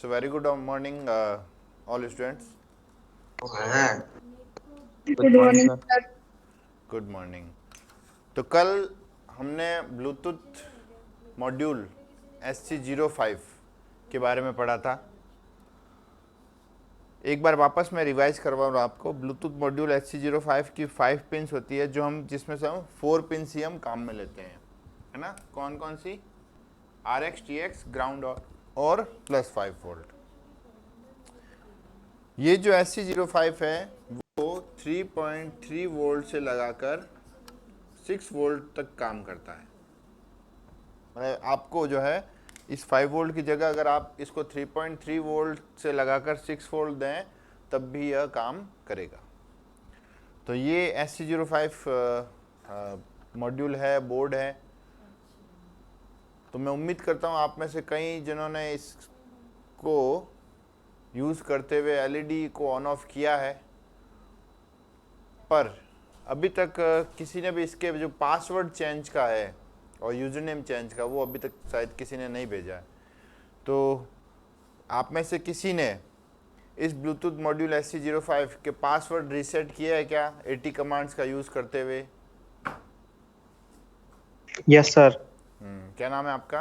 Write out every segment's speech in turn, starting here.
So very good morning, all students. Good morning sir. Good morning. तो कल हमने Bluetooth module SC05 के बारे में पढ़ा था। एक बार वापस मैं रिवाइज करवा रहा हूँ आपको। ब्लूटूथ मॉड्यूल SC05 की 5 पिन्स होती है, जो हम जिसमें से हम 4 पिन्स ही हम काम में लेते हैं, है ना। कौन कौन सी? RX, TX, ग्राउंड और +5 वोल्ट। ये जो SC05 है वो 3.3 वोल्ट से लगाकर 6 वोल्ट तक काम करता है। मतलब आपको जो है इस 5 वोल्ट की जगह अगर आप इसको 3.3 वोल्ट से लगाकर 6 वोल्ट दें तब भी यह काम करेगा। तो ये SC05 मॉड्यूल है, बोर्ड है। तो मैं उम्मीद करता हूँ आप में से कई जिन्होंने इसको यूज़ करते हुए एलईडी को ऑन ऑफ किया है, पर अभी तक किसी ने भी इसके जो पासवर्ड चेंज का है और यूज़र नेम चेंज का वो अभी तक शायद किसी ने नहीं भेजा है। तो आप में से किसी ने इस ब्लूटूथ मॉड्यूल SC05 के पासवर्ड रीसेट किया है क्या, 80 कमांड्स का यूज़ करते हुए? Yes sir. क्या नाम है आपका?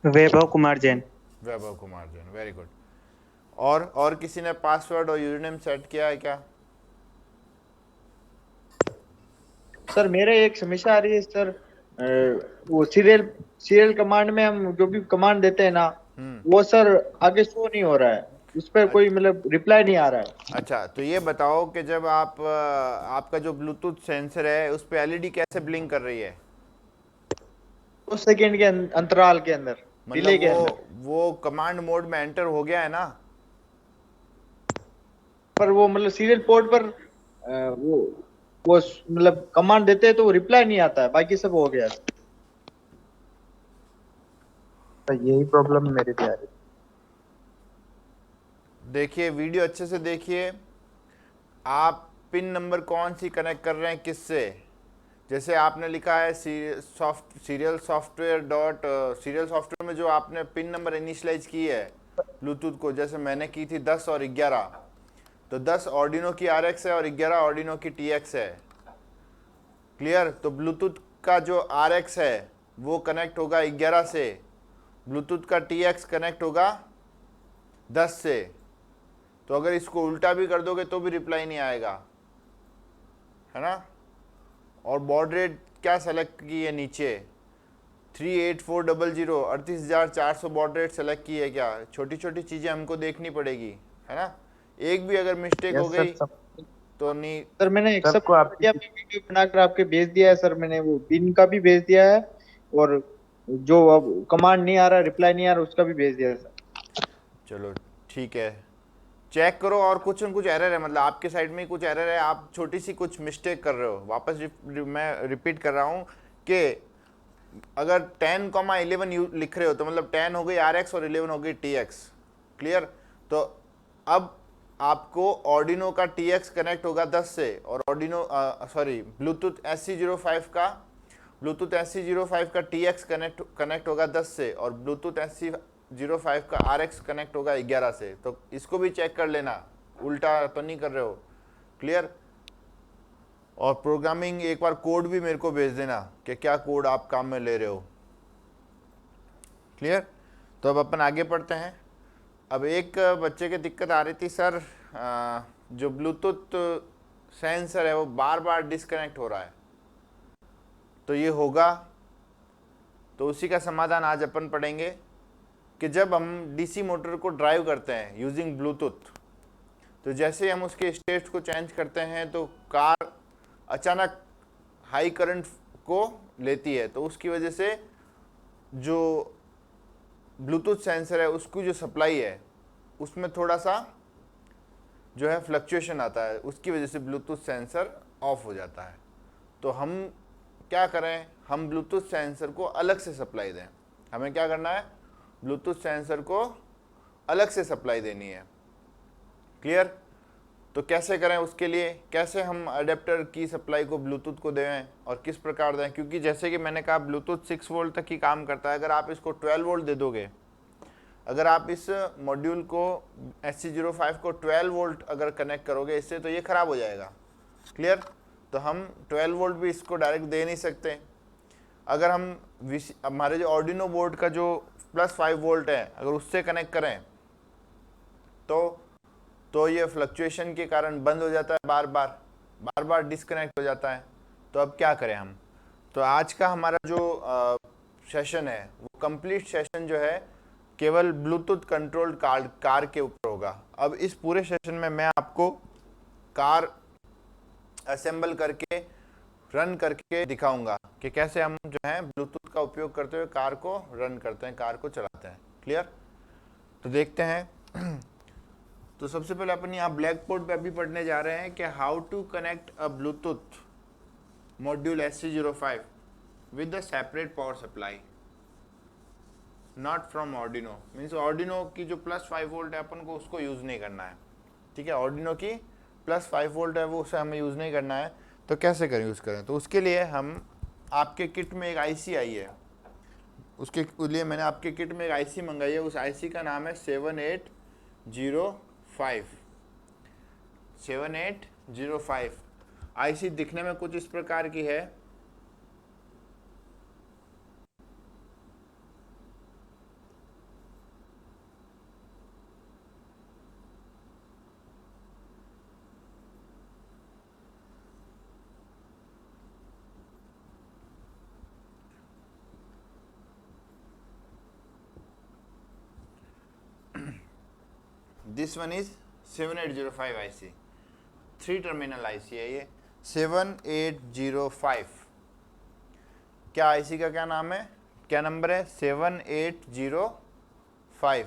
वैभव कुमार जैन। Vaibhav Kumar Jain, very good. और किसी ने पासवर्ड और यूज़र नेम सेट किया है क्या? सर मेरे एक समस्या आ रही है सर। वो सीरियल कमांड में हम जो भी कमांड देते हैं ना, वो सर आगे शो नहीं हो रहा है, उस पर कोई मतलब रिप्लाई नहीं आ रहा है। अच्छा, तो ये बताओ कि जब आप आपका जो ब्लूटूथ सेंसर है उस पे एलईडी कैसे ब्लिंक कर रही है? 2 सेकंड के अंतराल के अंदर, मतलब डिले के अंदर। वो कमांड मोड में एंटर हो गया है ना? पर वो मतलब सीरियल पोर्ट पर वो मतलब कमांड देते हैं तो वो रिप्लाई नहीं आता है, बाकी सब हो गया। तो यही प्रॉब्लम मेरे भी आ रही है। देखिए वीडियो अच्छे से देखिए। आप पिन नंबर कौन सी कनेक्ट कर रहे हैं किससे? जैसे आपने लिखा है सीरियल सॉफ्टवेयर में जो आपने पिन नंबर इनिशियलाइज की है ब्लूटूथ को, जैसे मैंने की थी 10 और 11, तो 10 ऑर्डिनो की RX है और 11 ऑर्डिनो की TX है। क्लियर? तो ब्लूटूथ का जो RX है वो कनेक्ट होगा 11 से, ब्लूटूथ का TX कनेक्ट होगा 10 से। तो अगर इसको उल्टा भी कर दोगे तो भी रिप्लाई नहीं आएगा, है ना। और बॉड रेट क्या सेलेक्ट की है नीचे? 38400, 38,400 बॉड रेट सेलेक्ट की है क्या? छोटी छोटी चीज़ें हमको देखनी पड़ेगी, है ना। एक भी अगर मिस्टेक हो यस सर। गई तो नहीं। सर मैंने एक सब सबको आपकी बढ़िया वीडियो बनाकर आपके भेज दिया है सर, मैंने वो पिन का भी भेज दिया है, और जो अब कमांड नहीं आ रहा, रिप्लाई नहीं आ रहा, उसका भी भेज दिया है सर। चलो ठीक है, चेक करो। और कुछ न कुछ एरर है, मतलब आपके साइड में ही कुछ एरर है, आप छोटी सी कुछ मिस्टेक कर रहे हो। वापस मैं रिपीट कर रहा हूँ कि अगर 10,11 लिख रहे हो तो मतलब 10 हो गई RX और 11 हो गई TX। क्लियर? तो अब आपको ऑर्डिनो का TX कनेक्ट होगा 10 से, और ऑर्डिनो ब्लूटूथ SC05 का TX कनेक्ट होगा 10 से, और ब्लूटूथ SC05 का RX कनेक्ट होगा 11 से। तो इसको भी चेक कर लेना, उल्टा तो नहीं कर रहे हो। क्लियर? और प्रोग्रामिंग एक बार कोड भी मेरे को भेज देना कि क्या कोड आप काम में ले रहे हो। क्लियर? तो अब अपन आगे पढ़ते हैं। अब एक बच्चे की दिक्कत आ रही थी, सर जो ब्लूटूथ सेंसर है वो बार बार डिस्कनेक्ट हो रहा है, तो ये होगा। तो उसी का समाधान आज अपन पढ़ेंगे कि जब हम डीसी मोटर को ड्राइव करते हैं यूजिंग ब्लूटूथ, तो जैसे ही हम उसके स्टेट्स को चेंज करते हैं तो कार अचानक हाई करंट को लेती है। तो उसकी वजह से जो ब्लूटूथ सेंसर है उसकी जो सप्लाई है उसमें थोड़ा सा जो है फ्लक्चुएशन आता है, उसकी वजह से ब्लूटूथ सेंसर ऑफ हो जाता है। तो हम क्या करें? हम ब्लूटूथ सेंसर को अलग से सप्लाई दें। हमें क्या करना है? ब्लूटूथ सेंसर को अलग से सप्लाई देनी है। क्लियर? तो कैसे करें? उसके लिए कैसे हम अडेप्टर की सप्लाई को ब्लूटूथ को दें और किस प्रकार दें? क्योंकि जैसे कि मैंने कहा ब्लूटूथ 6 वोल्ट तक ही काम करता है। अगर आप इसको 12 वोल्ट दे दोगे अगर आप इस मॉड्यूल को SC05 को 12 वोल्ट अगर कनेक्ट करोगे इससे तो ये ख़राब हो जाएगा। क्लियर? तो हम 12 वोल्ट भी इसको डायरेक्ट दे नहीं सकते। अगर हम हमारे जो आर्डिनो बोर्ड का जो +5 वोल्ट है अगर उससे कनेक्ट करें तो ये फ्लक्चुएशन के कारण बंद हो जाता है, बार बार डिस्कनेक्ट हो जाता है। तो अब क्या करें हम? तो आज का हमारा जो सेशन है वो कंप्लीट सेशन जो है केवल ब्लूटूथ कंट्रोल्ड कार के ऊपर होगा। अब इस पूरे सेशन में मैं आपको कार असेंबल करके रन करके दिखाऊंगा कि कैसे हम जो है ब्लूटूथ का उपयोग करते हुए कार को रन करते हैं, कार को चलाते हैं। क्लियर? तो देखते हैं। तो सबसे पहले अपन यहाँ ब्लैक बोर्ड पे अभी पढ़ने जा रहे हैं कि how to connect a Bluetooth module SC05 with the separate power supply not from Arduino. Means Arduino की जो +5 वोल्ट है अपन को उसको यूज़ नहीं करना है। ठीक है, ऑर्डिनो की +5 वोल्ट है वो उसे हमें यूज़ नहीं करना है। तो कैसे करें, यूज़ करें? तो उसके लिए हम आपके किट में एक IC आई है, उसके लिए मैंने आपके किट में एक IC मंगाई है। उस IC का नाम है 7805। IC दिखने में कुछ इस प्रकार की है। This one is 7805 IC, 3 terminal IC है ये 7805। क्या IC का क्या नाम है, क्या नंबर है? 7805।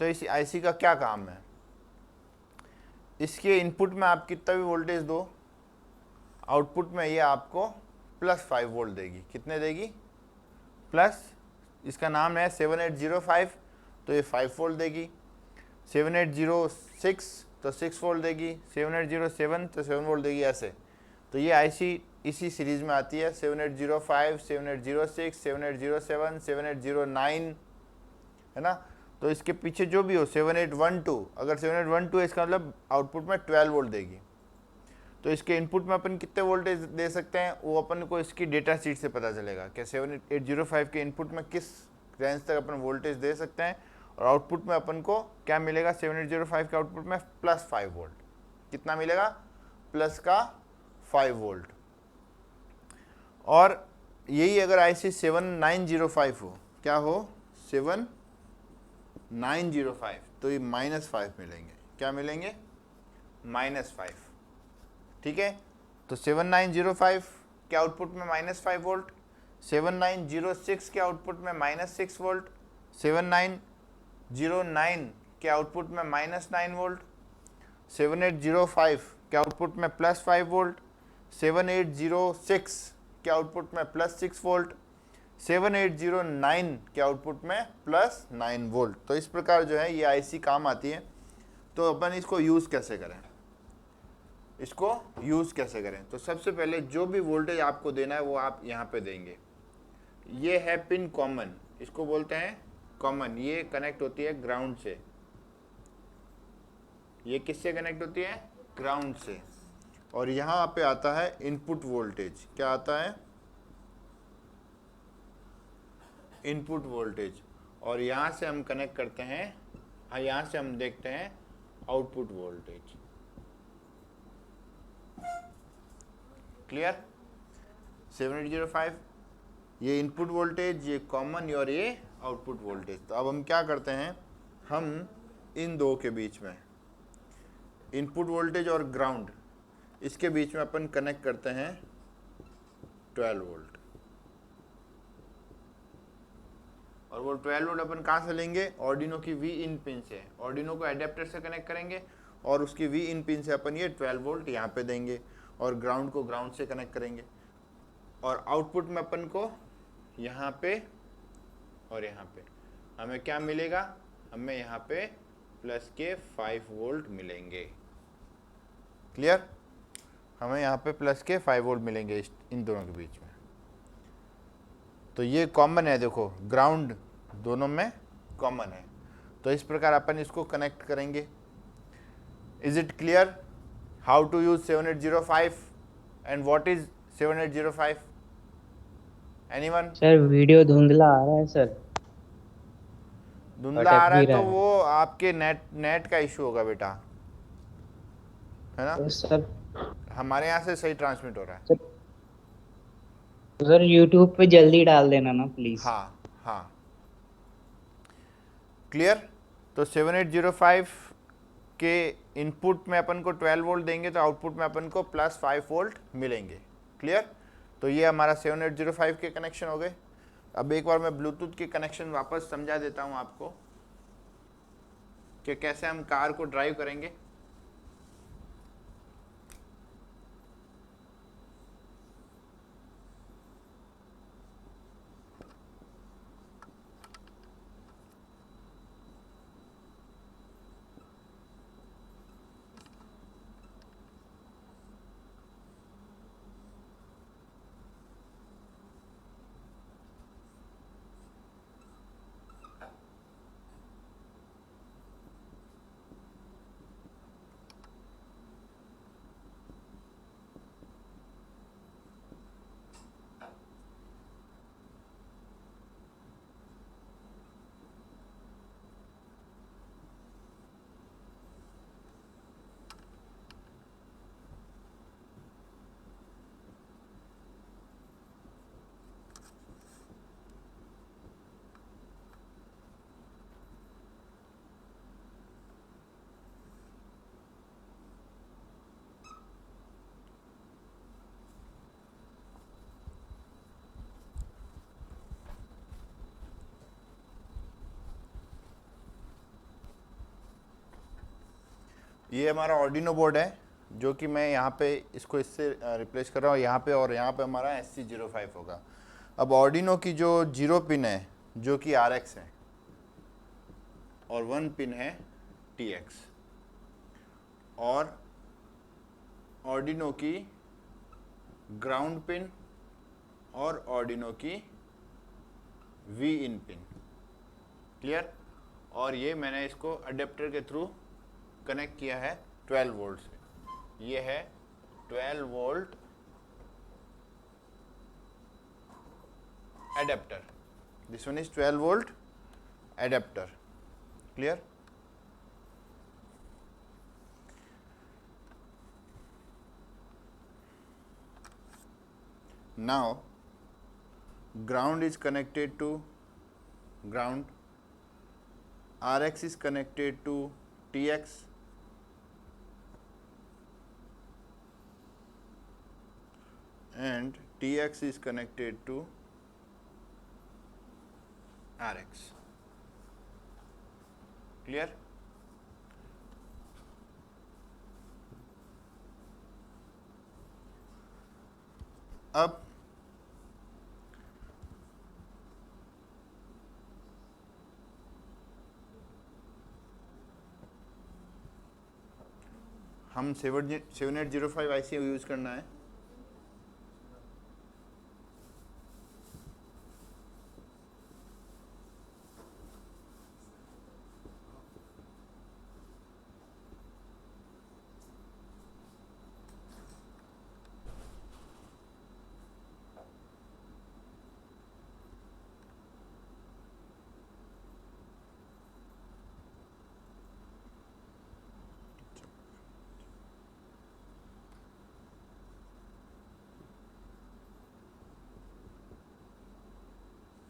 तो इस IC का क्या काम है? इसके इनपुट में आप कितना भी वोल्टेज दो, आउटपुट में ये आपको +5 वोल्ट देगी। कितने देगी? प्लस, इसका नाम है 7805 तो ये 5 वोल्ट देगी। 7806 तो 6 वोल्ट देगी। 7807 तो 7 वोल्ट देगी। ऐसे तो ये IC इसी सीरीज में आती है 7805, 7806, 7807, 7809, है ना। तो इसके पीछे जो भी हो 7812, अगर 7812 है इसका मतलब आउटपुट में 12 वोल्ट देगी। तो इसके इनपुट में अपन कितने वोल्टेज दे सकते हैं वो अपन को इसकी डेटा शीट से पता चलेगा कि 7805 के इनपुट में किस रेंज तक अपन वोल्टेज दे सकते हैं और आउटपुट में अपन को क्या मिलेगा। 7805 के आउटपुट में +5 वोल्ट। कितना मिलेगा? +5 वोल्ट। और यही अगर IC 7905 हो, क्या हो 7905, तो ये -5 मिलेंगे। क्या मिलेंगे? -5। ठीक है, तो 7905 के आउटपुट में -5 वोल्ट, 7906 के आउटपुट में -6 वोल्ट, 7909 के आउटपुट में -9 वोल्ट, 7805 के आउटपुट में +5 वोल्ट, 7806 के आउटपुट में +6 वोल्ट, 7809 के आउटपुट में +9 वोल्ट। तो इस प्रकार जो है ये IC काम आती है। तो अपन इसको यूज़ कैसे करें, तो सबसे पहले जो भी वोल्टेज आपको देना है वो आप यहाँ पे देंगे। ये है पिन कॉमन, इसको बोलते हैं कॉमन। ये कनेक्ट होती है ग्राउंड से। ये किससे कनेक्ट होती है? ग्राउंड से। और यहाँ पे आता है इनपुट वोल्टेज। क्या आता है? Input voltage. और यहाँ से हम कनेक्ट करते हैं, यहाँ से हम देखते हैं आउटपुट वोल्टेज। क्लियर? 7805 ये इनपुट वोल्टेज, ये कॉमन और ये आउटपुट वोल्टेज। तो अब हम क्या करते हैं, हम इन दो के बीच में इनपुट वोल्टेज और ग्राउंड, इसके बीच में अपन कनेक्ट करते हैं 12 वोल्ट। और वो 12 वोल्ट अपन कहाँ से लेंगे? ऑर्डिनो की Vin पिन से। ऑर्डिनो को एडेप्टर से कनेक्ट करेंगे और उसकी Vin पिन से अपन ये 12 वोल्ट यहाँ पे देंगे और ग्राउंड को ग्राउंड से कनेक्ट करेंगे। और आउटपुट में अपन को यहाँ पे और यहाँ पे हमें क्या मिलेगा? हमें यहाँ पे +5 वोल्ट मिलेंगे। क्लियर? हमें यहाँ पे +5 वोल्ट मिलेंगे इन दोनों के बीच में। तो ये कॉमन है, देखो ग्राउंड दोनों में कॉमन है। तो इस प्रकार अपन इसको कनेक्ट करेंगे। Is it clear how to use 7805 and what is 7805? Anyone? Sir video धुंधला आ रहा है सर, धुंधला आ अटक रहा भी है रहा तो है। वो आपके नेट का इशू होगा बेटा, है ना? तो सर हमारे यहाँ से सही ट्रांसमिट हो रहा है। सर सर यूट्यूब पे जल्दी डाल देना ना प्लीज। हाँ हाँ, क्लियर। तो 7805 के इनपुट में अपन को 12 वोल्ट देंगे तो आउटपुट में अपन को +5 वोल्ट मिलेंगे। क्लियर। तो ये हमारा 7805 के कनेक्शन हो गए। अब एक बार मैं ब्लूटूथ के कनेक्शन वापस समझा देता हूँ आपको कि कैसे हम कार को ड्राइव करेंगे। ये हमारा ऑर्डिनो बोर्ड है जो कि मैं यहाँ पे इसको इससे रिप्लेस कर रहा हूँ यहाँ पे, और यहाँ पे हमारा SC05 होगा। अब ऑर्डिनो की जो 0 पिन है जो कि RX है और 1 पिन है TX, और ऑर्डिनो की ग्राउंड पिन और ऑर्डिनो की V इन पिन। क्लियर। और ये मैंने इसको अडेप्टर के थ्रू कनेक्ट किया है 12 वोल्ट से। ये है 12 volt adapter. This one is 12 volt adapter. Clear. Now ground is connected to ground, RX is connected to TX, and TX is connected to RX. Clear? अब हम 7805 IC यूज करना है।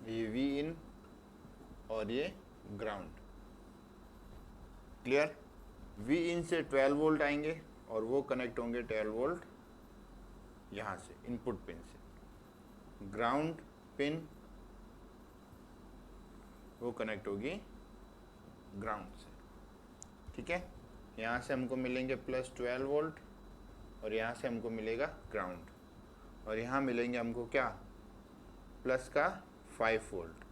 ये V इन और ये ग्राउंड। क्लियर। V इन से 12 volt आएंगे और वो कनेक्ट होंगे 12 वोल्ट यहाँ से इनपुट पिन से। ग्राउंड पिन वो कनेक्ट होगी ग्राउंड से। ठीक है। यहाँ से हमको मिलेंगे +12 वोल्ट और यहाँ से हमको मिलेगा ग्राउंड, और यहाँ मिलेंगे हमको क्या, प्लस का 5 वोल्ट,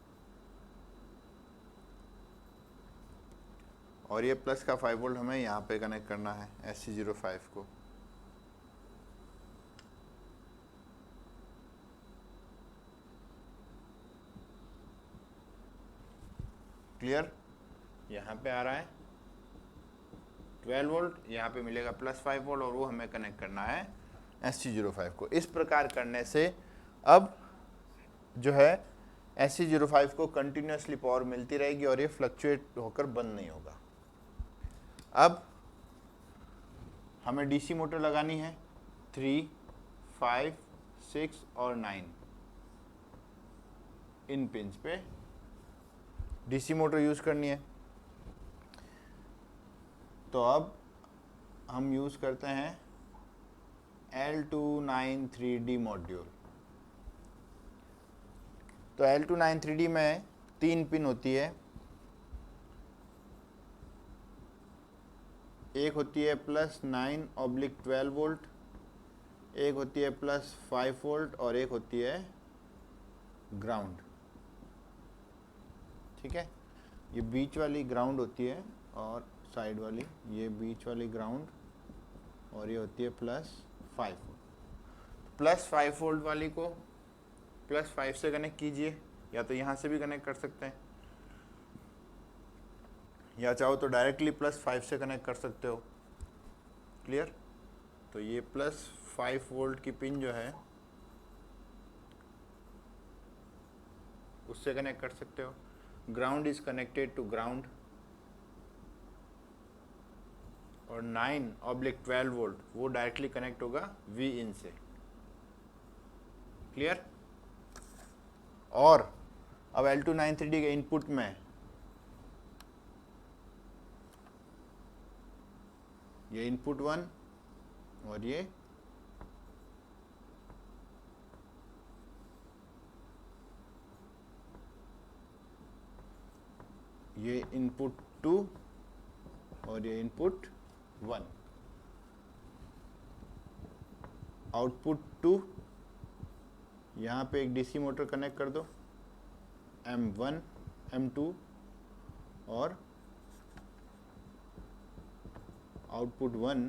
और ये प्लस का 5 वोल्ट हमें यहाँ पे कनेक्ट करना है SC05 को। क्लियर? यहाँ पे आ रहा है 12 वोल्ट, यहाँ पे मिलेगा +5 वोल्ट और वो हमें कनेक्ट करना है SC05 को। इस प्रकार करने से अब जो है SC05 को कंटिन्यूसली पावर मिलती रहेगी और ये फ्लक्चुएट होकर बंद नहीं होगा। अब हमें डीसी मोटर लगानी है 3, 5, 6 और 9 इन पिंस पे डीसी मोटर यूज़ करनी है। तो अब हम यूज़ करते हैं L293D मॉड्यूल। तो L293D में 3 पिन होती है, एक होती है +9/12 वोल्ट, एक होती है +5 वोल्ट और एक होती है ग्राउंड। ठीक है, ये बीच वाली ग्राउंड होती है और साइड वाली, ये बीच वाली ग्राउंड और ये होती है +5 वोल्ट। +5 वोल्ट वाली को +5 से कनेक्ट कीजिए, या तो यहाँ से भी कनेक्ट कर सकते हैं या चाहो तो डायरेक्टली +5 से कनेक्ट कर सकते हो। क्लियर? तो ये +5 वोल्ट की पिन जो है उससे कनेक्ट कर सकते हो। Ground is connected to ground और 9/12 वोल्ट वो डायरेक्टली कनेक्ट होगा V इन से। क्लियर? और अब L293D के इनपुट में ये इनपुट 1 और ये इनपुट 2 और ये इनपुट 1। आउटपुट 2, यहाँ पे एक डीसी मोटर कनेक्ट कर दो M1, M2 और आउटपुट 1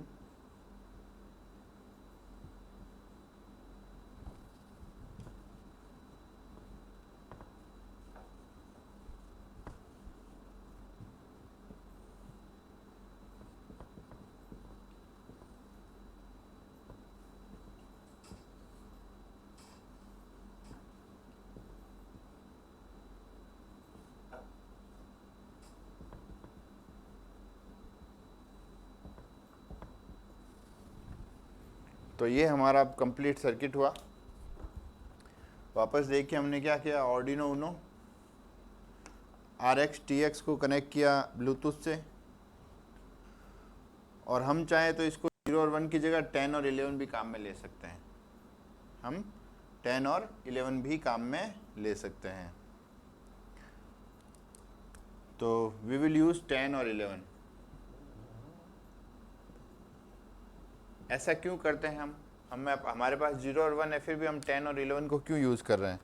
तो ये हमारा अब कंप्लीट सर्किट हुआ। वापस देखिए हमने क्या किया, आर्डिनो यूनो RX TX को कनेक्ट किया ब्लूटूथ से, और हम चाहें तो इसको 0 और 1 की जगह 10 और 11 भी काम में ले सकते हैं। हम 10 और 11 भी काम में ले सकते हैं। तो वी विल यूज़ 10 और 11। ऐसा क्यों करते हैं हम हमारे पास 0 और 1 है, फिर भी हम 10 और 11 को क्यों यूज़ कर रहे हैं?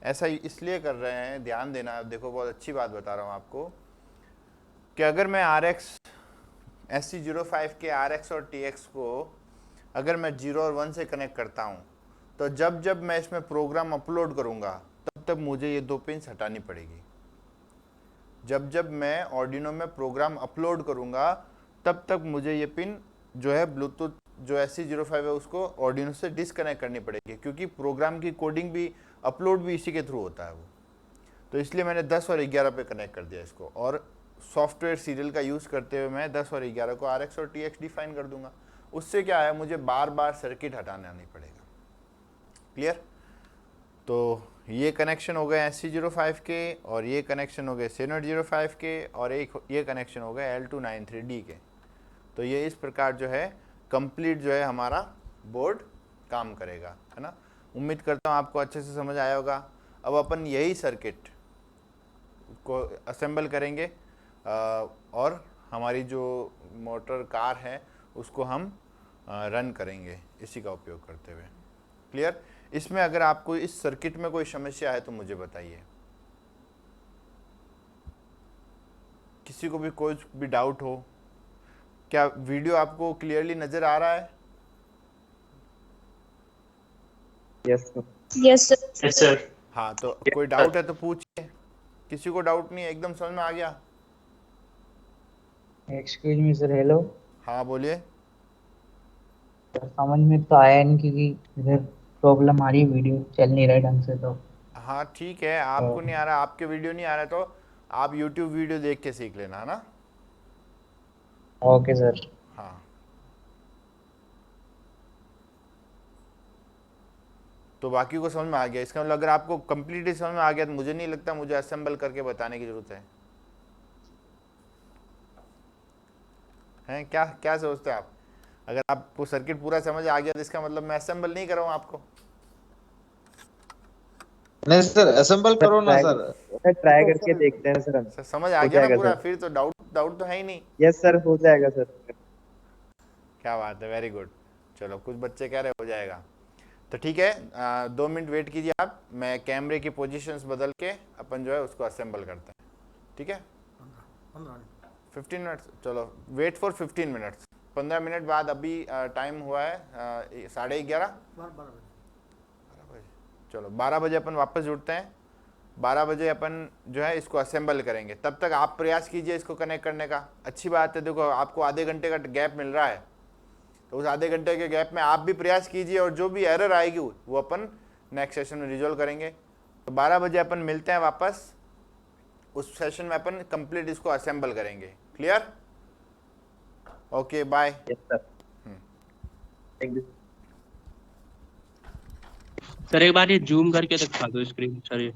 ऐसा इसलिए कर रहे हैं, ध्यान देना, देखो बहुत अच्छी बात बता रहा हूँ आपको, कि अगर मैं RX SC05 के RX और TX को अगर मैं 0 और 1 से कनेक्ट करता हूँ, तो जब जब मैं इसमें प्रोग्राम अपलोड करूँगा तब तब मुझे ये 2 पिन्स हटानी पड़ेगी। जब जब मैं आर्डिनो में प्रोग्राम अपलोड करूँगा तब तक मुझे ये पिन जो है ब्लूटूथ जो SC05 है उसको आर्डिनो से डिसकनेक्ट करनी पड़ेगी, क्योंकि प्रोग्राम की कोडिंग भी अपलोड भी इसी के थ्रू होता है वो। तो इसलिए मैंने 10 और 11 पे कनेक्ट कर दिया इसको, और सॉफ्टवेयर सीरियल का यूज़ करते हुए मैं 10 और 11 को RX और TX डिफाइन कर दूंगा। उससे क्या है, मुझे बार बार सर्किट हटाना नहीं पड़ेगा। क्लियर? तो ये कनेक्शन हो गए SC05 के, और ये कनेक्शन हो गए CNET05 के, और एक ये कनेक्शन हो गए L293D के। तो ये इस प्रकार जो है कंप्लीट जो है हमारा बोर्ड काम करेगा, है ना। उम्मीद करता हूँ आपको अच्छे से समझ आया होगा। अब अपन यही सर्किट को असेंबल करेंगे और हमारी जो मोटर कार है उसको हम रन करेंगे इसी का उपयोग करते हुए। क्लियर? इसमें अगर आपको इस सर्किट में कोई समस्या है तो मुझे बताइए। किसी को भी कोई भी डाउट हो? क्या वीडियो आपको क्लियरली नजर आ रहा है? Yes sir. Yes sir. Yes sir. हाँ, तो कोई डाउट है तो पूछिए। किसी को डाउट नहीं है, एकदम समझ में आ गया? Excuse me sir, hello. हाँ बोलिए। समझ में तो आया नहीं क्योंकि इधर प्रॉब्लम आ रही है, वीडियो चल नहीं रहा है ढंग से तो। हाँ ठीक है, आपको नहीं आ रहा, आपके वीडियो नहीं आ रहा तो आप YouTube वीडियो देख के सीख लेना, है ना? Okay sir. हाँ तो बाकी को समझ में आ गया। इसका मतलब अगर आपको कंप्लीटली समझ में आ गया तो मुझे नहीं लगता मुझे असेंबल करके बताने की जरूरत है। हैं क्या क्या सोचते हैं आप? अगर आपको सर्किट पूरा समझ आ गया तो इसका मतलब मैं असेंबल नहीं कर रहा हूँ आपको। नहीं सर, असेंबल सर करो ना ट्राई सर। सर ट्राई करके देखते हैं सर हम। सर समझ आ हो गया ना जाएगा पूरा? सर। फिर तो डाउट डाउट तो है ही नहीं। यस सर, हो जाएगा सर। क्या बात है, वेरी गुड। चलो कुछ बच्चे कह रहे हो जाएगा तो ठीक है। 2 मिनट वेट कीजिए आप, मैं कैमरे की पोजीशंस बदल के अपन जो है उसको असेंबल करते हैं, ठीक है? 15 मिनट्स, चलो वेट फॉर 15 मिनट्स। 15 मिनट बाद अभी टाइम हुआ है 11:30। चलो 12 बजे अपन वापस जुड़ते हैं। 12 बजे अपन जो है इसको असेंबल करेंगे। तब तक आप प्रयास कीजिए इसको कनेक्ट करने का। अच्छी बात है, देखो आपको आधे घंटे का गैप मिल रहा है तो उस आधे घंटे के गैप में आप भी प्रयास कीजिए और जो भी एरर आएगी वो अपन नेक्स्ट सेशन में रिजॉल्व करेंगे। तो 12 बजे अपन मिलते हैं वापस। उस सेशन में अपन कंप्लीट इसको असेंबल करेंगे। Clear? Okay bye. Yes sir, thank you. Sir एक बार ये जूम करके दिखा दो स्क्रीन सर ये।